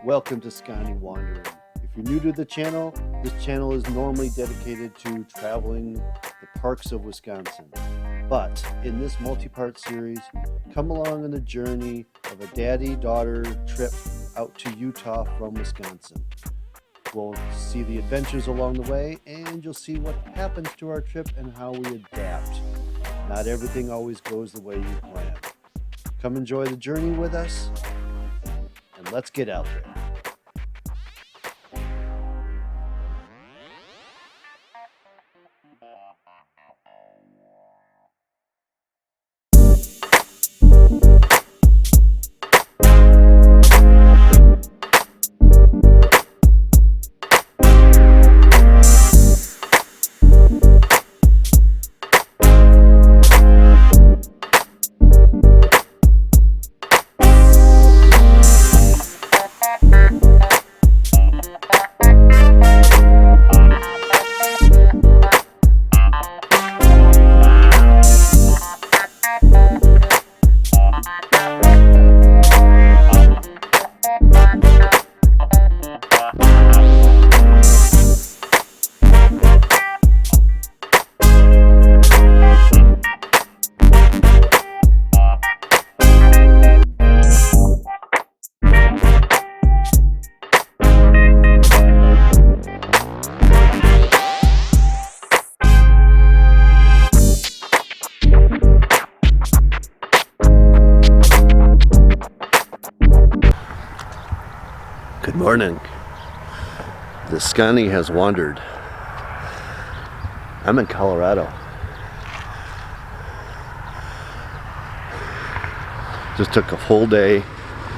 Welcome to Sconny Wandering. If you're new to the channel, this channel is normally dedicated to traveling the parks of Wisconsin. But in this multi-part series, come along on the journey of a daddy-daughter trip out to Utah from Wisconsin. We'll see the adventures along the way, and you'll see what happens to our trip and how we adapt. Not everything always goes the way you plan. Come enjoy the journey with us, and let's get out there. Good morning. The Sconny has wandered. I'm in Colorado. Just took a full day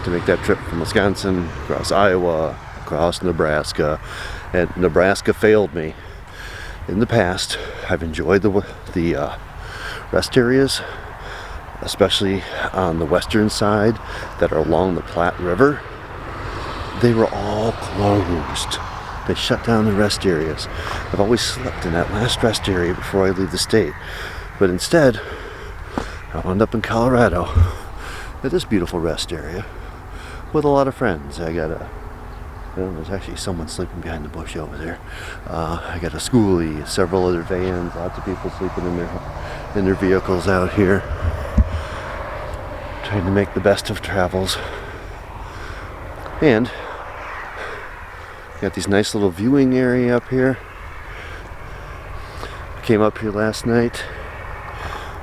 to make that trip from Wisconsin, across Iowa, across Nebraska, and Nebraska failed me. In the past, I've enjoyed the rest areas, especially on the western side that are along the Platte River. They were all closed. They shut down the rest areas. I've always slept in that last rest area before I leave the state. But instead, I wound up in Colorado at this beautiful rest area with a lot of friends. There's actually someone sleeping behind the bush over there. I got a schoolie, several other vans, lots of people sleeping in their vehicles out here. Trying to make the best of travels. And got these nice little viewing area up here. I came up here last night,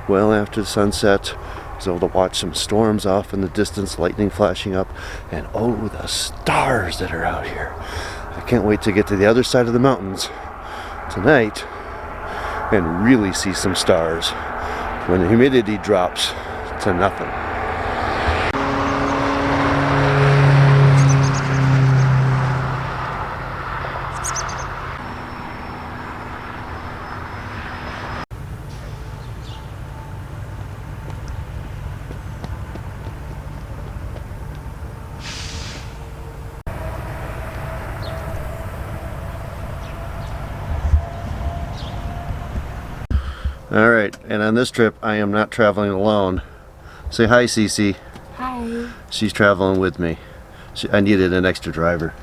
well after the sunset. Was able to watch some storms off in the distance, lightning flashing up, and oh, the stars that are out here. I can't wait to get to the other side of the mountains tonight and really see some stars when the humidity drops to nothing. Alright, and on this trip I am not traveling alone. Say hi, Cece. Hi. She's traveling with me. I needed an extra driver.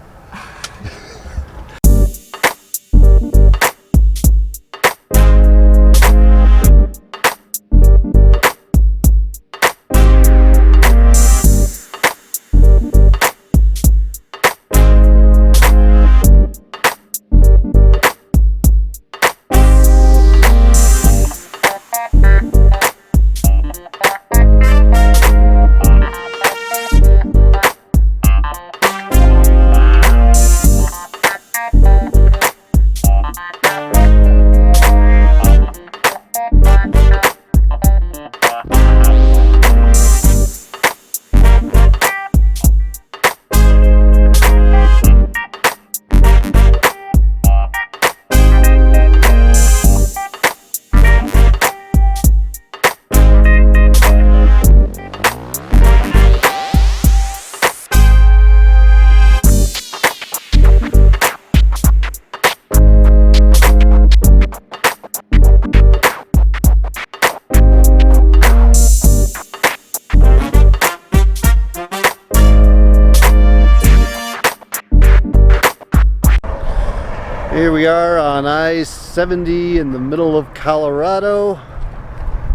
Here we are on I-70 in the middle of Colorado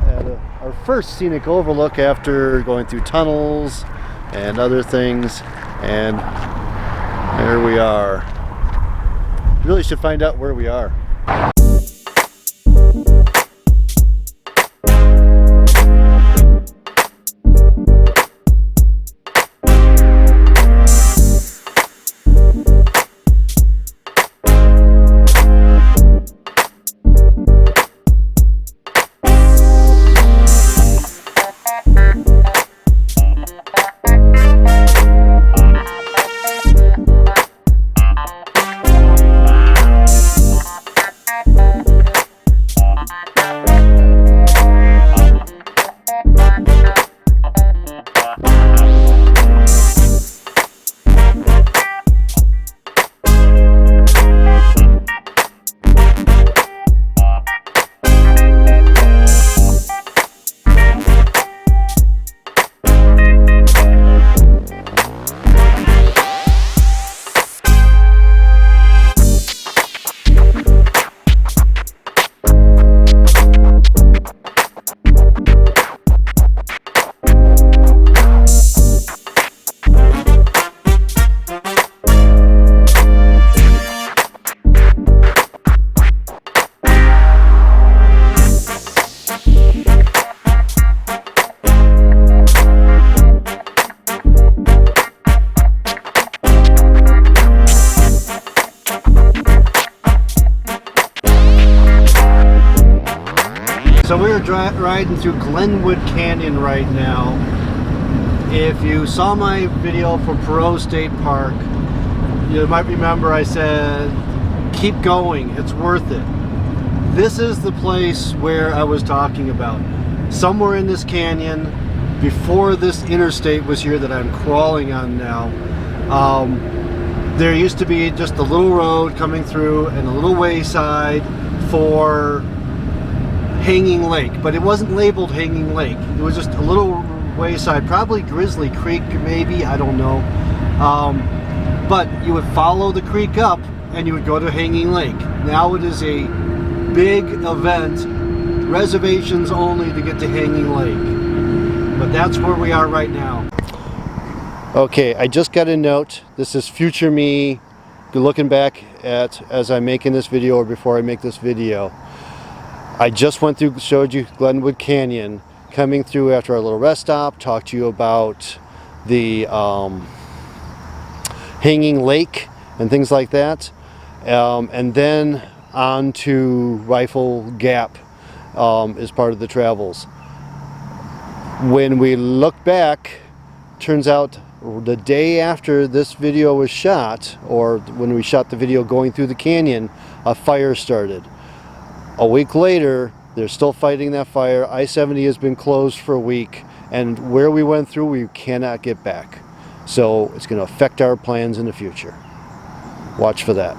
at our first scenic overlook after going through tunnels and other things, and there we are. Really should find out where we are. So we're riding through Glenwood Canyon right now. If you saw my video for Perot State Park, you might remember I said, keep going, it's worth it. This is the place where I was talking about. Somewhere in this canyon, before this interstate was here that I'm crawling on now, there used to be just a little road coming through and a little wayside for Hanging Lake, but it wasn't labeled Hanging Lake. It was just a little wayside, probably Grizzly Creek maybe, I don't know. But you would follow the creek up and you would go to Hanging Lake. Now it is a big event, reservations only to get to Hanging Lake. But that's where we are right now. Okay, I just got a note. This is future me looking back at as I'm making this video or before I make this video. I just went through, showed you Glenwood Canyon, coming through after our little rest stop, talked to you about the Hanging Lake and things like that, and then on to Rifle Gap is part of the travels. When we look back, turns out the day after this video was shot, or when we shot the video going through the canyon, a fire started. A week later, they're still fighting that fire. I-70 has been closed for a week, and where we went through, we cannot get back. So it's going to affect our plans in the future. Watch for that.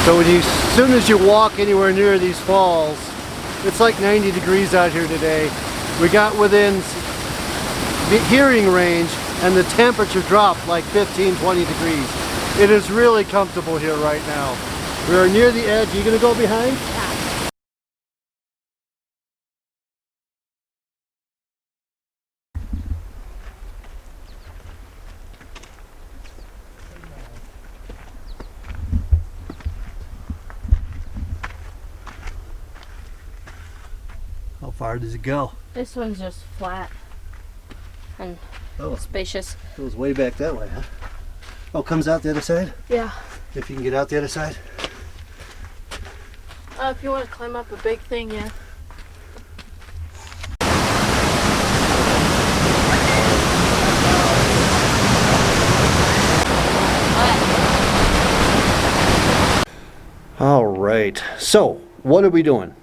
So as soon as you walk anywhere near these falls, it's like 90 degrees out here today. We got within the hearing range and the temperature dropped like 15-20 degrees. It is really comfortable here right now. We are near the edge. Are you going to go behind? How far does it go? This one's just flat and spacious. It goes way back that way, huh? Oh, comes out the other side? Yeah. If you can get out the other side? If you want to climb up a big thing, yeah. right, so what are we doing?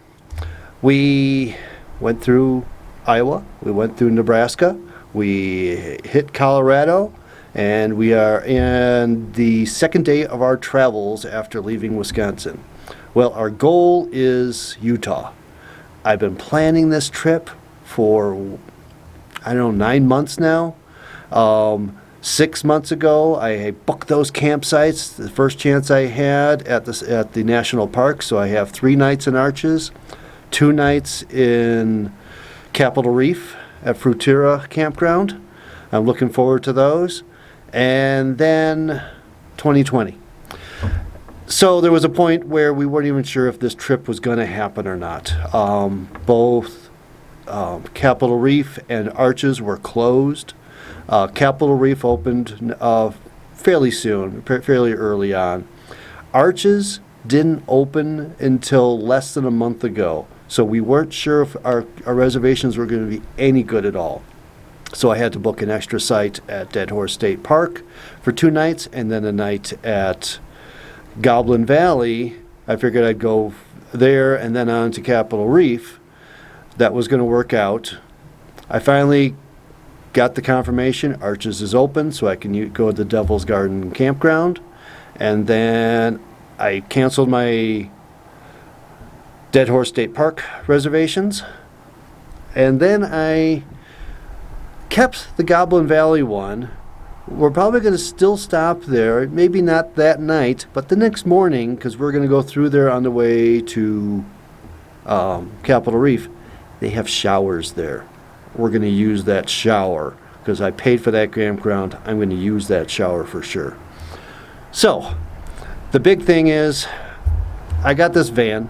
We went through Iowa, we went through Nebraska, we hit Colorado, and we are in the second day of our travels after leaving Wisconsin. Well, our goal is Utah. I've been planning this trip for, 9 months now. 6 months ago, I booked those campsites, the first chance I had at the national park. So I have 3 nights in Arches, 2 nights in Capitol Reef at Fruitera Campground. I'm looking forward to those. And then 2020. So there was a point where we weren't even sure if this trip was going to happen or not. Both Capitol Reef and Arches were closed. Capitol Reef opened fairly soon, fairly early on. Arches didn't open until less than a month ago, so we weren't sure if our reservations were going to be any good at all. So I had to book an extra site at Dead Horse State Park for 2 nights, and then a night at Goblin Valley. I figured I'd go there and then on to Capitol Reef. That was going to work out. I finally got the confirmation Arches is open, so I can go to the Devil's Garden campground. And then I canceled my Dead Horse State Park reservations. And then I kept the Goblin Valley one. We're probably going to still stop there, maybe not that night, but the next morning, because we're going to go through there on the way to Capitol Reef. They have showers there. We're going to use that shower because I paid for that campground. I'm going to use that shower for sure. So the big thing is I got this van.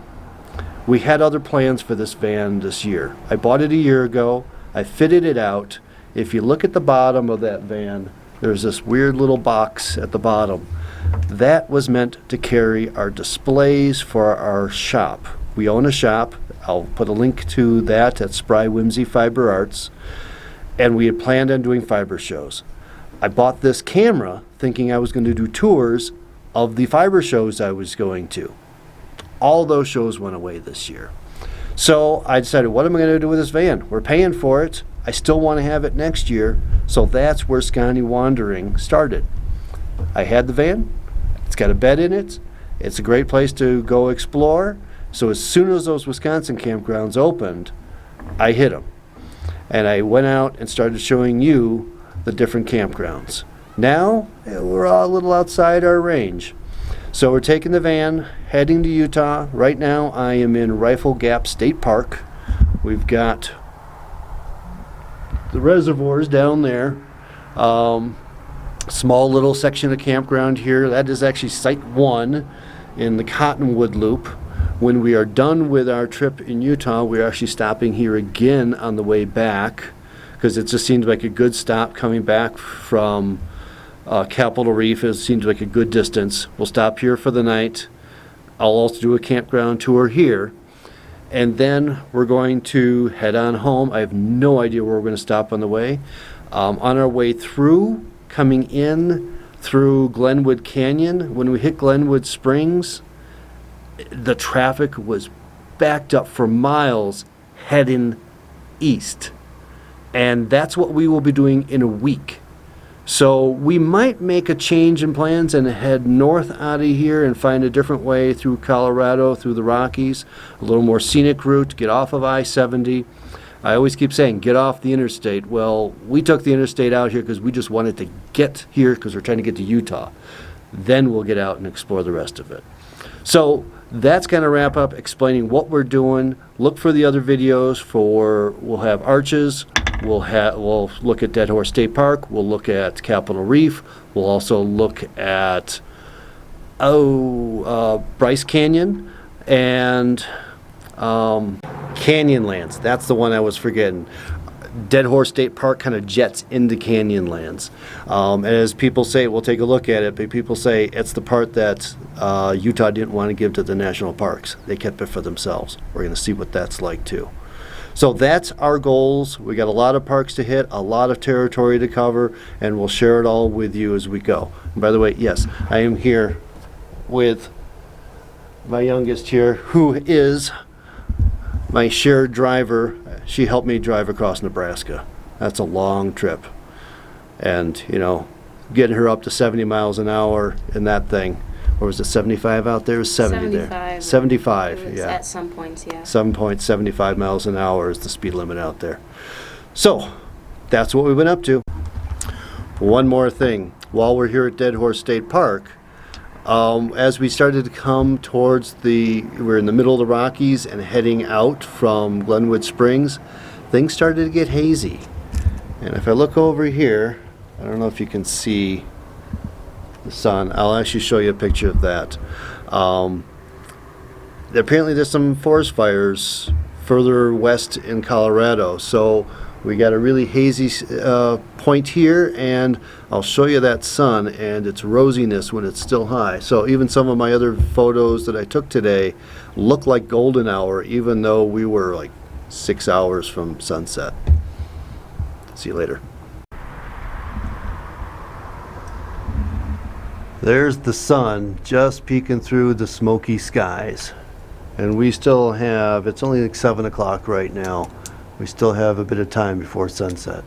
We had other plans for this van this year. I bought it a year ago. I fitted it out. If you look at the bottom of that van, there's this weird little box at the bottom. That was meant to carry our displays for our shop. We own a shop. I'll put a link to that at Spry Whimsy Fiber Arts. And we had planned on doing fiber shows. I bought this camera thinking I was going to do tours of the fiber shows I was going to. All those shows went away this year. So I decided, what am I going to do with this van? We're paying for it. I still want to have it next year. So that's where Sconny Wandering started. I had the van. It's got a bed in it. It's a great place to go explore. So as soon as those Wisconsin campgrounds opened, I hit them. And I went out and started showing you the different campgrounds. Now, we're all a little outside our range. So we're taking the van, heading to Utah. Right now, I am in Rifle Gap State Park. We've got the reservoirs down there. Small little section of campground here. That is actually Site 1 in the Cottonwood Loop. When we are done with our trip in Utah, we're actually stopping here again on the way back because it just seems like a good stop coming back from Capitol Reef. It seems like a good distance. We'll stop here for the night. I'll also do a campground tour here. And then we're going to head on home. I have no idea where we're going to stop on the way. On our way through, coming in through Glenwood Canyon, when we hit Glenwood Springs, the traffic was backed up for miles heading east. And that's what we will be doing in a week. So we might make a change in plans and head north out of here and find a different way through Colorado, through the Rockies, a little more scenic route, get off of I-70. I always keep saying, get off the interstate. Well, we took the interstate out here because we just wanted to get here because we're trying to get to Utah. Then we'll get out and explore the rest of it. So that's going to wrap up explaining what we're doing. Look for the other videos we'll have Arches. We'll look at Dead Horse State Park. We'll look at Capitol Reef. We'll also look at Bryce Canyon and Canyonlands. That's the one I was forgetting. Dead Horse State Park kind of jets into Canyonlands. As people say, we'll take a look at it, but people say it's the part that Utah didn't want to give to the national parks. They kept it for themselves. We're going to see what that's like too. So that's our goals. We got a lot of parks to hit, a lot of territory to cover, and we'll share it all with you as we go. And by the way, yes, I am here with my youngest here, who is my shared driver. She helped me drive across Nebraska. That's a long trip. And, you know, getting her up to 70 miles an hour in that thing. Or was it 75 out there? It was 70 there. 75, It was yeah. at some points, yeah. 7.75 miles an hour is the speed limit out there. So, that's what we went up to. One more thing. While we're here at Dead Horse State Park, as we started to come towards we're in the middle of the Rockies and heading out from Glenwood Springs, things started to get hazy. And if I look over here, I don't know if you can see the sun. I'll actually show you a picture of that. Apparently there's some forest fires further west in Colorado. So we got a really hazy point here, and I'll show you that sun and its rosiness when it's still high. So even some of my other photos that I took today look like golden hour, even though we were like 6 hours from sunset. See you later. There's the sun just peeking through the smoky skies. And we still have, it's only like 7 o'clock right now. We still have a bit of time before sunset.